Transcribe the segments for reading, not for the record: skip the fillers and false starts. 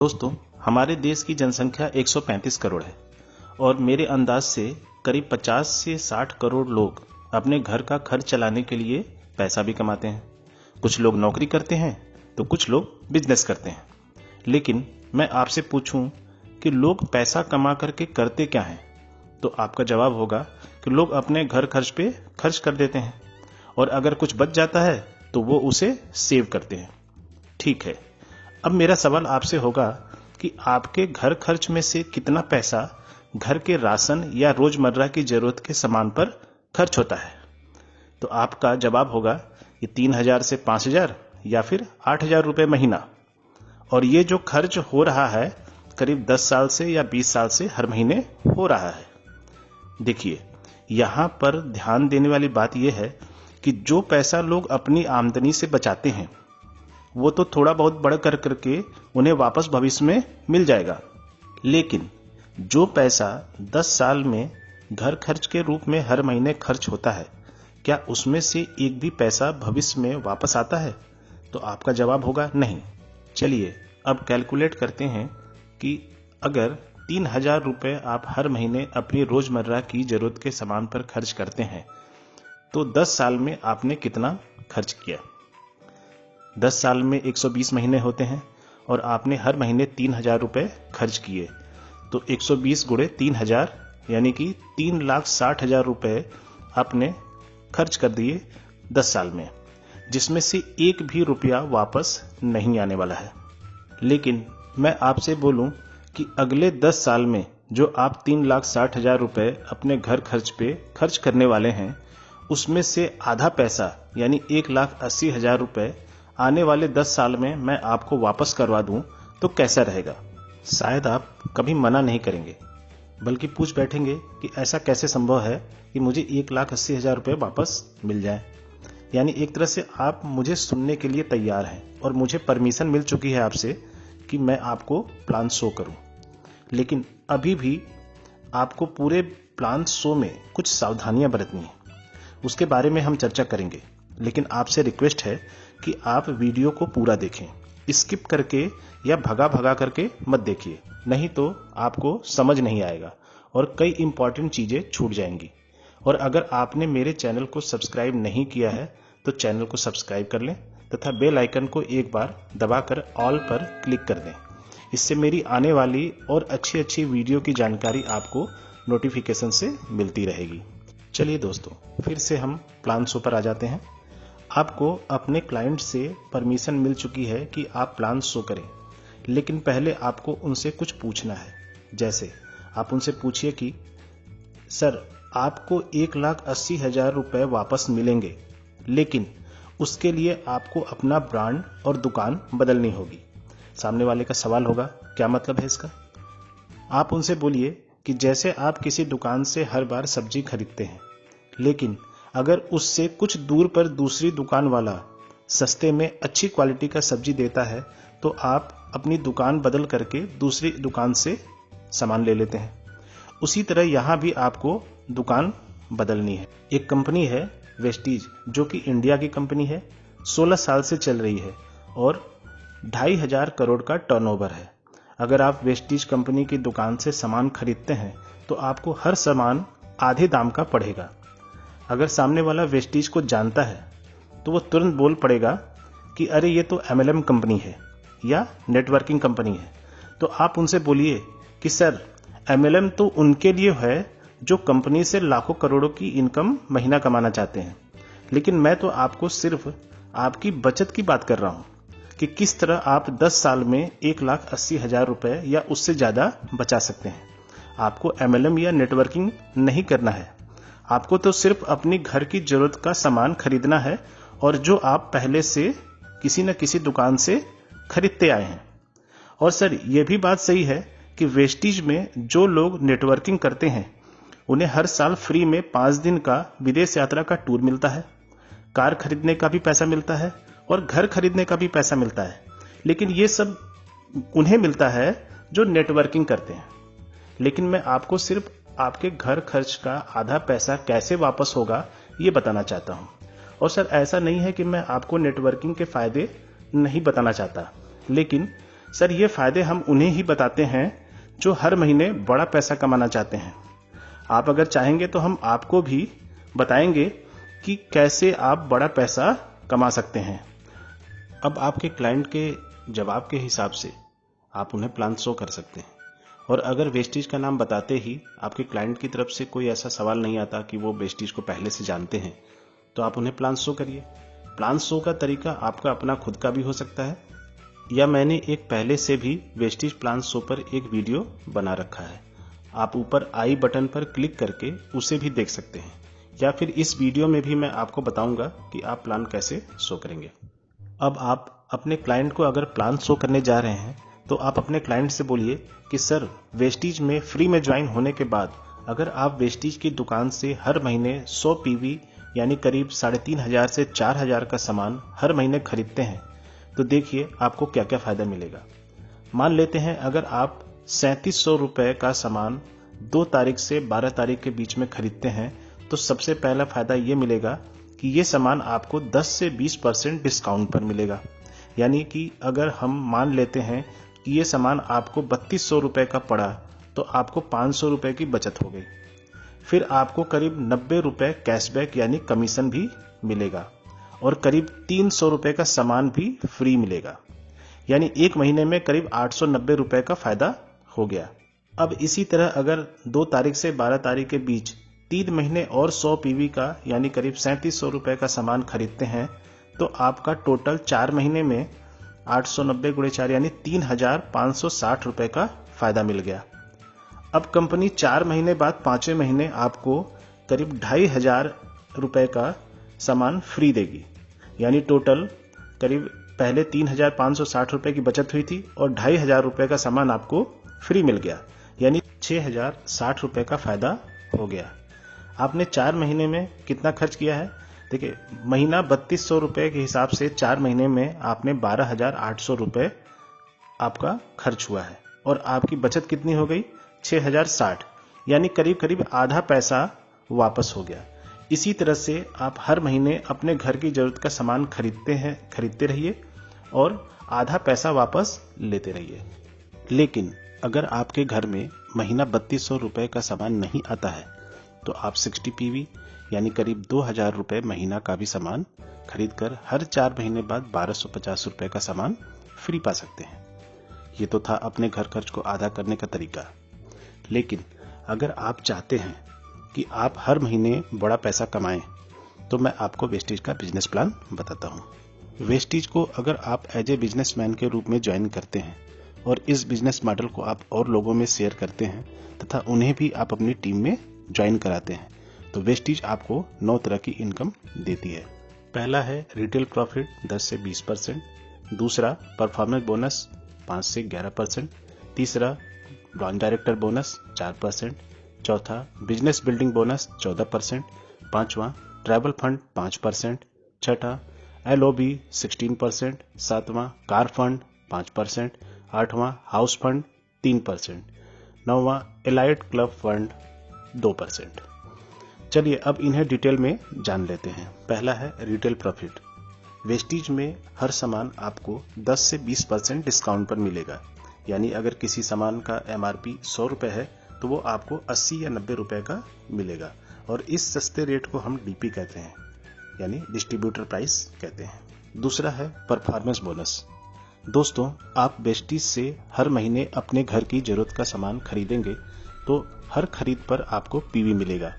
दोस्तों, हमारे देश की जनसंख्या 135 करोड़ है और मेरे अंदाज से करीब 50 से 60 करोड़ लोग अपने घर का खर्च चलाने के लिए पैसा भी कमाते हैं। कुछ लोग नौकरी करते हैं तो कुछ लोग बिजनेस करते हैं। लेकिन मैं आपसे पूछूं कि लोग पैसा कमा करके करते क्या हैं, तो आपका जवाब होगा कि लोग अपने घर खर्च पे खर्च कर देते हैं और अगर कुछ बच जाता है तो वो उसे सेव करते हैं। ठीक है, अब मेरा सवाल आपसे होगा कि आपके घर खर्च में से कितना पैसा घर के राशन या रोजमर्रा की जरूरत के सामान पर खर्च होता है। तो आपका जवाब होगा कि 3,000 से 5,000 या फिर 8,000 रुपए महीना। और ये जो खर्च हो रहा है करीब 10 साल से या 20 साल से हर महीने हो रहा है। देखिए, यहां पर ध्यान देने वाली बात यह है कि जो पैसा लोग अपनी आमदनी से बचाते हैं वो तो थोड़ा बहुत बढ़ कर करके उन्हें वापस भविष्य में मिल जाएगा, लेकिन जो पैसा 10 साल में घर खर्च के रूप में हर महीने खर्च होता है, क्या उसमें से एक भी पैसा भविष्य में वापस आता है? तो आपका जवाब होगा नहीं। चलिए अब कैलकुलेट करते हैं कि अगर 3,000 रुपए आप हर महीने अपनी रोजमर्रा की जरूरत के सामान पर खर्च करते हैं तो 10 साल में आपने कितना खर्च किया। 10 साल में 120 महीने होते हैं और आपने हर महीने 3,000 रुपए खर्च किए, तो 120 गुणे 3,000 यानी कि 3,60,000 रुपए आपने खर्च कर दिए 10 साल में, जिसमें से एक भी रुपया वापस नहीं आने वाला है। लेकिन मैं आपसे बोलूं कि अगले 10 साल में जो आप 3,60,000 रुपए अपने घर खर्च पे खर्च करने वाले हैं, उसमें से आधा पैसा यानी 1,80,000 रुपए आने वाले 10 साल में मैं आपको वापस करवा दूं तो कैसा रहेगा? शायद आप कभी मना नहीं करेंगे, बल्कि पूछ बैठेंगे कि ऐसा कैसे संभव है कि मुझे 1,80,000 रुपए वापस मिल जाए। यानी एक तरह से आप मुझे सुनने के लिए तैयार हैं और मुझे परमिशन मिल चुकी है आपसे कि मैं आपको प्लान शो करूं। लेकिन अभी भी आपको पूरे प्लान शो में कुछ सावधानियां बरतनी है, उसके बारे में हम चर्चा करेंगे। लेकिन आपसे रिक्वेस्ट है कि आप वीडियो को पूरा देखें, स्किप करके या भगा भगा करके मत देखिए, नहीं तो आपको समझ नहीं आएगा और कई इंपॉर्टेंट चीजें छूट जाएंगी। और अगर आपने मेरे चैनल को सब्सक्राइब नहीं किया है तो चैनल को सब्सक्राइब कर लें तथा बेल आइकन को एक बार दबाकर ऑल पर क्लिक कर दें। इससे मेरी आने वाली और अच्छी वीडियो की जानकारी आपको नोटिफिकेशन से मिलती रहेगी। चलिए दोस्तों, फिर से हम प्लान शो पर आ जाते हैं। आपको अपने क्लाइंट से परमिशन मिल चुकी है कि आप प्लान शो करें, लेकिन पहले आपको उनसे कुछ पूछना है। जैसे आप उनसे पूछिए कि सर, आपको 1,80,000 रुपए वापस मिलेंगे, लेकिन उसके लिए आपको अपना ब्रांड और दुकान बदलनी होगी। सामने वाले का सवाल होगा, क्या मतलब है इसका? आप उनसे बोलिए कि जैसे आप किसी दुकान से हर बार सब्जी खरीदते हैं, लेकिन अगर उससे कुछ दूर पर दूसरी दुकान वाला सस्ते में अच्छी क्वालिटी का सब्जी देता है तो आप अपनी दुकान बदल करके दूसरी दुकान से सामान ले लेते हैं। उसी तरह यहां भी आपको दुकान बदलनी है। एक कंपनी है वेस्टीज, जो कि इंडिया की कंपनी है, 16 साल से चल रही है और 2,500 करोड़ का टर्नओवर है। अगर आप वेस्टीज कंपनी की दुकान से सामान खरीदते हैं तो आपको हर सामान आधे दाम का पड़ेगा। अगर सामने वाला वेस्टीज को जानता है तो वो तुरंत बोल पड़ेगा कि अरे ये तो MLM कंपनी है या नेटवर्किंग कंपनी है। तो आप उनसे बोलिए कि सर, MLM तो उनके लिए है जो कंपनी से लाखों करोड़ों की इनकम महीना कमाना चाहते हैं, लेकिन मैं तो आपको सिर्फ आपकी बचत की बात कर रहा हूं कि किस तरह आप 10 साल में 1,80,000 रुपए या उससे ज्यादा बचा सकते हैं। आपको MLM या नेटवर्किंग नहीं करना है, आपको तो सिर्फ अपनी घर की जरूरत का सामान खरीदना है और जो आप पहले से किसी न किसी दुकान से खरीदते आए हैं। और सर, यह भी बात सही है कि वेस्टीज में जो लोग नेटवर्किंग करते हैं उन्हें हर साल फ्री में 5 दिन का विदेश यात्रा का टूर मिलता है, कार खरीदने का भी पैसा मिलता है और घर खरीदने का भी पैसा मिलता है। लेकिन ये सब उन्हें मिलता है जो नेटवर्किंग करते हैं। लेकिन मैं आपको सिर्फ आपके घर खर्च का आधा पैसा कैसे वापस होगा ये बताना चाहता हूं। और सर, ऐसा नहीं है कि मैं आपको नेटवर्किंग के फायदे नहीं बताना चाहता, लेकिन सर ये फायदे हम उन्हें ही बताते हैं जो हर महीने बड़ा पैसा कमाना चाहते हैं। आप अगर चाहेंगे तो हम आपको भी बताएंगे कि कैसे आप बड़ा पैसा कमा सकते हैं। अब आपके क्लाइंट के जवाब के हिसाब से आप उन्हें प्लान शो कर सकते हैं, और अगर वेस्टेज का नाम बताते ही आपके क्लाइंट की तरफ से कोई ऐसा सवाल नहीं आता कि वो वेस्टेज को पहले से जानते हैं, तो आप उन्हें प्लान शो करिए। प्लान शो का तरीका आपका अपना खुद का भी हो सकता है, या मैंने एक पहले से भी वेस्टेज प्लान शो पर एक वीडियो बना रखा है। आप ऊपर आई बटन पर क्लिक करके उसे भी देख सकते हैं, या फिर इस वीडियो में भी मैं आपको बताऊंगा कि आप प्लान कैसे शो करेंगे। अब आप अपने क्लाइंट को अगर प्लान शो करने जा रहे हैं तो आप अपने क्लाइंट से बोलिए कि सर, वेस्टेज में फ्री में ज्वाइन होने के बाद अगर आप वेस्टेज की दुकान से हर महीने 100 पीवी यानी करीब 3,500 से 4,000 का सामान हर महीने खरीदते हैं तो देखिए आपको क्या क्या फायदा मिलेगा। मान लेते हैं अगर आप 3,700 रुपए का सामान 2 तारीख से 12 तारीख के बीच में खरीदते हैं तो सबसे पहला फायदा ये मिलेगा कि ये सामान आपको 10 से 20% डिस्काउंट पर मिलेगा। यानी कि अगर हम मान लेते हैं कि ये सामान आपको 3,200 रुपए का पड़ा तो आपको 500 रुपए की बचत हो गई। फिर आपको करीब 90 रुपए कैशबैक यानी कमीशन भी मिलेगा, और करीब 300 रुपए का सामान भी फ्री मिलेगा। यानी एक महीने में करीब 890 रुपए का फायदा हो गया। अब इसी तरह अगर 2 तारीख से 12 तारीख के बीच 3 महीने और 100 पीवी का यानी करीब 3,700 रुपए का सामान खरीदते हैं तो आपका टोटल 4 महीने में 890 गुणे 4 यानी 3,560 रुपए का फायदा मिल गया। अब कंपनी 4 महीने बाद 5वें महीने आपको करीब 2,500 रुपए का सामान फ्री देगी। यानी टोटल करीब पहले 3,560 रुपए की बचत हुई थी और 2,500 रुपए का सामान आपको फ्री मिल गया, यानी 6,060 रुपए का फायदा हो गया। आपने 4 महीने में कितना खर्च किया है? देखिए, महीना 3,200 रुपए के हिसाब से 4 महीने में आपने 12,800 रुपए आपका खर्च हुआ है, और आपकी बचत कितनी हो गई? 6,060, यानी करीब करीब आधा पैसा वापस हो गया। इसी तरह से आप हर महीने अपने घर की जरूरत का सामान खरीदते रहिए और आधा पैसा वापस लेते रहिए। लेकिन अगर आपके घर में महीना 3,200 रुपए का सामान नहीं आता है तो आप 60 पीवी यानी करीब 2,000 रुपए महीना का भी सामान खरीदकर हर 4 महीने बाद 1,250 रुपए का सामान फ्री पा सकते हैं। ये तो था अपने घर खर्च को आधा करने का तरीका। लेकिन अगर आप चाहते हैं कि आप हर महीने बड़ा पैसा कमाएं तो मैं आपको वेस्टेज का बिजनेस प्लान बताता हूं। वेस्टेज को अगर आप एज ए बिजनेसमैन के रूप में ज्वाइन करते हैं और इस बिजनेस मॉडल को आप और लोगों में शेयर करते हैं तथा उन्हें भी आप अपनी टीम में ज्वाइन कराते हैं तो वेस्टेज आपको 9 तरह की इनकम देती है। पहला है रिटेल प्रॉफिट 10 से 20%, दूसरा परफॉर्मेंस बोनस 5 से 11%, तीसरा ब्रांच डायरेक्टर बोनस 4%, चौथा बिजनेस बिल्डिंग बोनस 14%, पांचवा ट्रैवल फंड 5%, छठा LOB 16%, सातवां कार फंड 5%, आठवां हाउस फंड 3%, नौवां एलाइट क्लब फंड 2%। चलिए अब इन्हें डिटेल में जान लेते हैं। पहला है रिटेल प्रॉफिट। वेस्टेज में हर सामान आपको 10 से 20% डिस्काउंट पर मिलेगा। यानी अगर किसी सामान का MRP 100 रुपए है तो वो आपको 80 या 90 रुपए का मिलेगा, और इस सस्ते रेट को हम DP कहते हैं, यानी डिस्ट्रीब्यूटर प्राइस कहते हैं। दूसरा है परफॉर्मेंस बोनस। दोस्तों, आप वेस्टेज से हर महीने अपने घर की जरूरत का सामान खरीदेंगे तो हर खरीद पर आपको PV मिलेगा।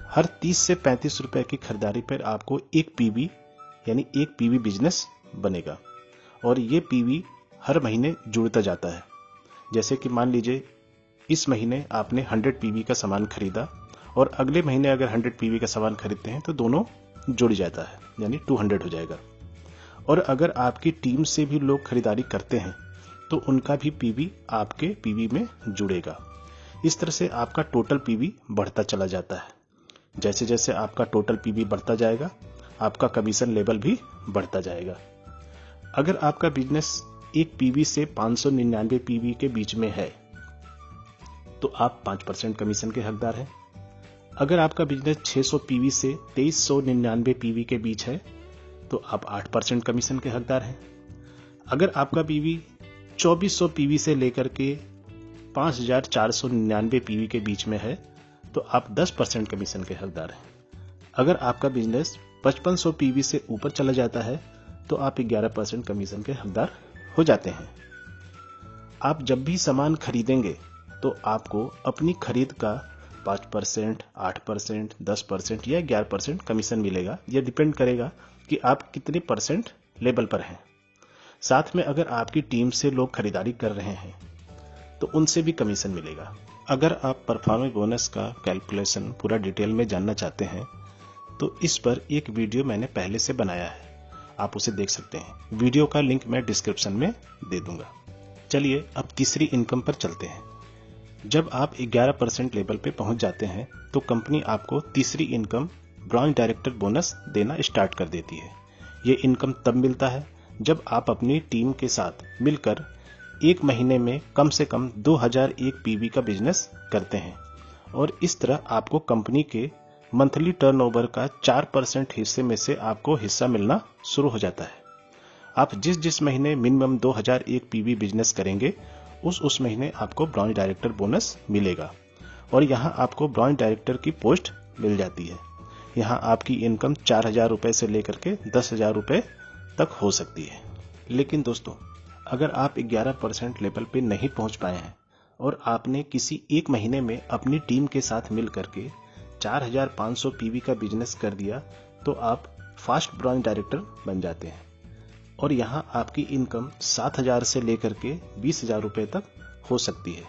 हर 30 से 35 रुपए की खरीदारी पर आपको एक PV यानी एक PV बिजनेस बनेगा, और ये PV हर महीने जुड़ता जाता है। जैसे कि मान लीजिए इस महीने आपने 100 PV का सामान खरीदा और अगले महीने अगर 100 PV का सामान खरीदते हैं तो दोनों जुड़ जाता है, यानी 200 हो जाएगा। और अगर आपकी टीम से भी लोग खरीदारी करते हैं तो उनका भी PV आपके PV में जुड़ेगा। इस तरह से आपका टोटल PV बढ़ता चला जाता है। जैसे जैसे आपका टोटल PV बढ़ता जाएगा आपका कमीशन लेवल भी बढ़ता जाएगा। अगर आपका बिजनेस एक PV से 599 PV के बीच में है तो आप 5% कमीशन के हकदार हैं। अगर आपका बिजनेस 600 PV से 2399 PV के बीच है तो आप 8% कमीशन के हकदार हैं। अगर आपका PV 2400 पीवी से लेकर के 5499 पीवी के बीच में है तो आप 10% कमीशन के हकदार हैं। अगर आपका बिजनेस 5500 पीवी से ऊपर चला जाता है तो आप 11% कमीशन के हकदार हो जाते हैं। आप जब भी सामान खरीदेंगे तो आपको अपनी खरीद का 5%, 8%, 10% या 11% कमीशन मिलेगा। यह डिपेंड करेगा कि आप कितने परसेंट लेवल पर हैं। साथ में अगर आपकी टीम से लोग खरीदारी कर रहे हैं तो उनसे भी कमीशन मिलेगा। अगर आप परफॉर्मेंस बोनस का कैलकुलेशन पूरा डिटेल में जानना चाहते हैं तो इस पर एक वीडियो मैंने पहले से बनाया है, आप उसे देख सकते हैं। वीडियो का लिंक मैं डिस्क्रिप्शन में दे दूंगा। चलिए अब तीसरी इनकम पर चलते हैं। जब आप 11% लेवल पे पहुंच जाते हैं तो कंपनी आपको तीसरी इनकम ब्रांच डायरेक्टर बोनस देना स्टार्ट कर देती है। ये इनकम तब मिलता है जब आप अपनी टीम के साथ मिलकर एक महीने में कम से कम 2001 पीवी का बिजनेस करते हैं और इस तरह आपको कंपनी के मंथली टर्नओवर का 4% हिस्से में से आपको हिस्सा मिलना शुरू हो जाता है। आप जिस महीने मिनिमम 2001 पीवी बिजनेस करेंगे उस महीने आपको ब्रांच डायरेक्टर बोनस मिलेगा और यहाँ आपको ब्रांच डायरेक्टर की पोस्ट मिल जाती है। यहाँ आपकी इनकम 4000 रुपए से लेकर के 10,000 रुपए तक हो सकती है। लेकिन दोस्तों, अगर आप 11% लेवल पे नहीं पहुंच पाए हैं और आपने किसी एक महीने में अपनी टीम के साथ मिल करके 4500 पीवी का बिजनेस कर दिया तो आप फास्ट ब्रांच डायरेक्टर बन जाते हैं और यहाँ आपकी इनकम 7000 से लेकर के 20,000 रुपए तक हो सकती है।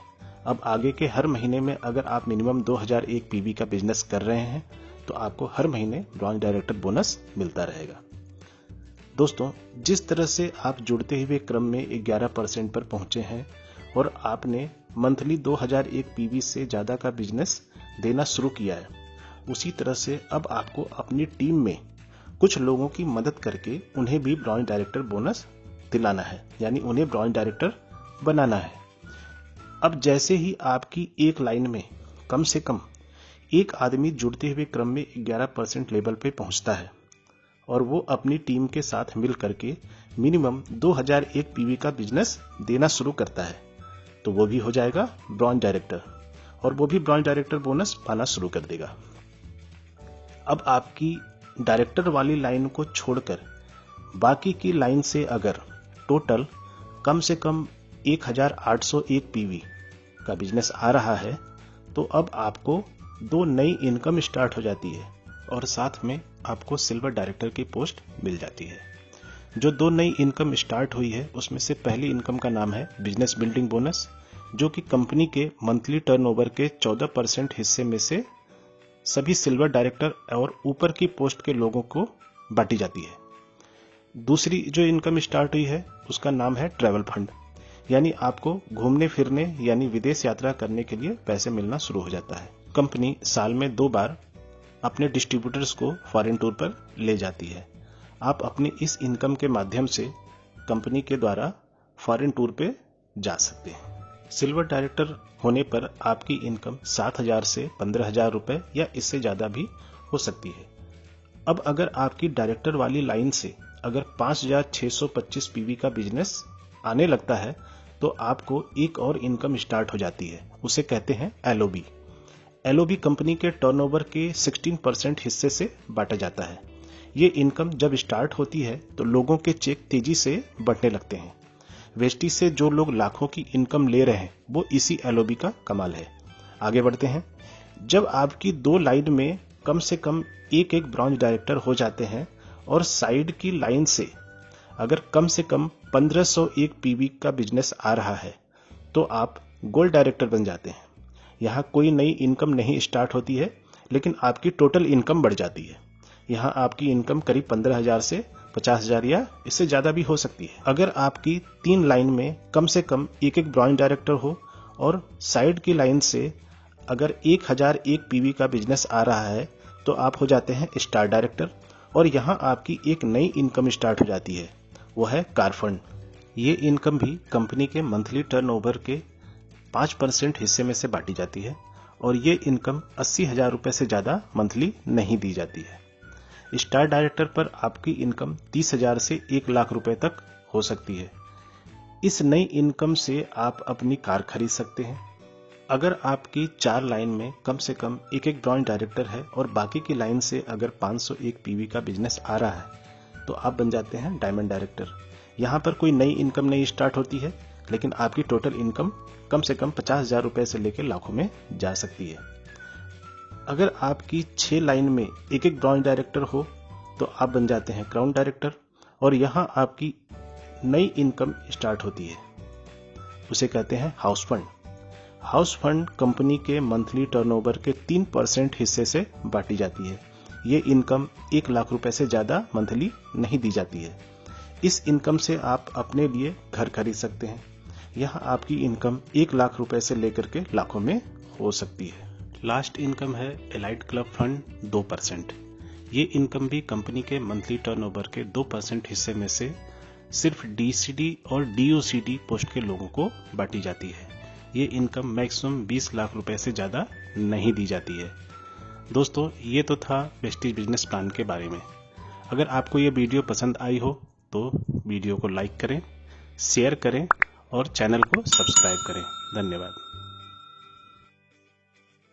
अब आगे के हर महीने में अगर आप मिनिमम 2001 पीवी का बिजनेस कर रहे हैं तो आपको हर महीने ब्रांच डायरेक्टर बोनस मिलता रहेगा। दोस्तों, जिस तरह से आप जुड़ते हुए क्रम में 11% पर पहुंचे हैं और आपने मंथली 2001 पीवी से ज्यादा का बिजनेस देना शुरू किया है, उसी तरह से अब आपको अपनी टीम में कुछ लोगों की मदद करके उन्हें भी ब्रांच डायरेक्टर बोनस दिलाना है, यानी उन्हें ब्रांच डायरेक्टर बनाना है। अब जैसे ही आपकी एक लाइन में कम से कम एक आदमी जुड़ते हुए क्रम में 11% लेवल पे पहुंचता है और वो अपनी टीम के साथ मिल करके मिनिमम 2001 पीवी का बिजनेस देना शुरू करता है तो वो भी हो जाएगा ब्रांच डायरेक्टर और वो भी ब्रांच डायरेक्टर बोनस पाना शुरू कर देगा। अब आपकी डायरेक्टर वाली लाइन को छोड़कर बाकी की लाइन से अगर टोटल कम से कम 1801 पीवी का बिजनेस आ रहा है तो अब आपको 2 नई इनकम स्टार्ट हो जाती है और साथ में आपको सिल्वर डायरेक्टर की पोस्ट मिल जाती है। जो 2 नई इनकम स्टार्ट हुई है उसमें से पहली इनकम का नाम है बिजनेस बिल्डिंग बोनस, जो कि कंपनी के मंथली टर्नओवर के 14% हिस्से में से सभी सिल्वर डायरेक्टर और ऊपर की पोस्ट के लोगों को बांटी जाती है। दूसरी जो इनकम स्टार्ट हुई है उसका नाम है ट्रैवल फंड, यानी आपको घूमने फिरने यानी विदेश यात्रा करने के लिए पैसे मिलना शुरू हो जाता है। कंपनी साल में 2 बार अपने डिस्ट्रीब्यूटर्स को फॉरेन टूर पर ले जाती है। आप अपनी इस इनकम के माध्यम से कंपनी के द्वारा फॉरेन टूर पे जा सकते हैं। सिल्वर डायरेक्टर होने पर आपकी इनकम 7,000 से 15,000 रुपए या इससे ज्यादा भी हो सकती है। अब अगर आपकी डायरेक्टर वाली लाइन से अगर 5,625 पीवी का बिजनेस आने लगता है तो आपको एक और इनकम स्टार्ट हो जाती है, उसे कहते हैं एलओबी। एलओबी कंपनी के टर्नओवर के 16% हिस्से से बांटा जाता है। ये इनकम जब स्टार्ट होती है तो लोगों के चेक तेजी से बढ़ने लगते हैं। वेस्टी से जो लोग लाखों की इनकम ले रहे हैं वो इसी एलओबी का कमाल है। आगे बढ़ते हैं। जब आपकी 2 लाइन में कम से कम एक ब्रांच डायरेक्टर हो जाते हैं और साइड की लाइन से अगर कम से कम 1501 पीवी का बिजनेस आ रहा है तो आप गोल्ड डायरेक्टर बन जाते हैं। यहाँ कोई नई इनकम नहीं स्टार्ट होती है लेकिन आपकी टोटल इनकम बढ़ जाती है। यहाँ आपकी इनकम करीब 15,000 से 50,000 या इससे ज्यादा भी हो सकती है। अगर आपकी 3 लाइन में कम से कम एक ब्रांच डायरेक्टर हो और साइड की लाइन से अगर 1001 पीवी का बिजनेस आ रहा है तो आप हो जाते हैं स्टार डायरेक्टर और यहाँ आपकी एक नई इनकम स्टार्ट हो जाती है, वो है कार फंड। ये इनकम भी कंपनी के मंथली टर्नओवर के 5% हिस्से में से बांटी जाती है और ये इनकम 80,000 रुपए से ज्यादा मंथली नहीं दी जाती है। स्टार डायरेक्टर पर आपकी इनकम 30,000 से 1 लाख रुपए तक हो सकती है। इस नई इनकम से आप अपनी कार खरीद सकते हैं। अगर आपकी 4 लाइन में कम से कम एक ब्रांच डायरेक्टर है और बाकी की लाइन से अगर 501 पीवी का बिजनेस आ रहा है तो आप बन जाते हैं डायमंड डायरेक्टर। यहाँ पर कोई नई इनकम नहीं स्टार्ट होती है, लेकिन आपकी टोटल इनकम कम से कम 50,000 रुपए से लेकर लाखों में जा सकती है। अगर आपकी 6 लाइन में एक ब्रांच डायरेक्टर हो तो आप बन जाते हैं क्राउन डायरेक्टर और यहाँ आपकी नई इनकम स्टार्ट होती है, उसे कहते हैं house fund. House fund company के मंथली टर्नओवर के 3% हिस्से से बांटी जाती है। ये इनकम 1 लाख रुपए से ज्यादा मंथली नहीं दी जाती है। इस इनकम से आप अपने लिए घर खरीद सकते हैं। यहाँ आपकी इनकम 1 लाख रुपए से लेकर के लाखों में हो सकती है। लास्ट इनकम है एलाइट क्लब फंड 2%। ये इनकम भी कंपनी के मंथली टर्नओवर के 2% हिस्से में से सिर्फ डीसीडी और डीओसीडी पोस्ट के लोगों को बांटी जाती है। ये इनकम मैक्सिमम 20 लाख रुपए से ज्यादा नहीं दी जाती है। दोस्तों, ये तो था वेस्टेज बिजनेस प्लान के बारे में। अगर आपको ये वीडियो पसंद आई हो तो वीडियो को लाइक करें, शेयर करें और चैनल को सब्सक्राइब करें। धन्यवाद।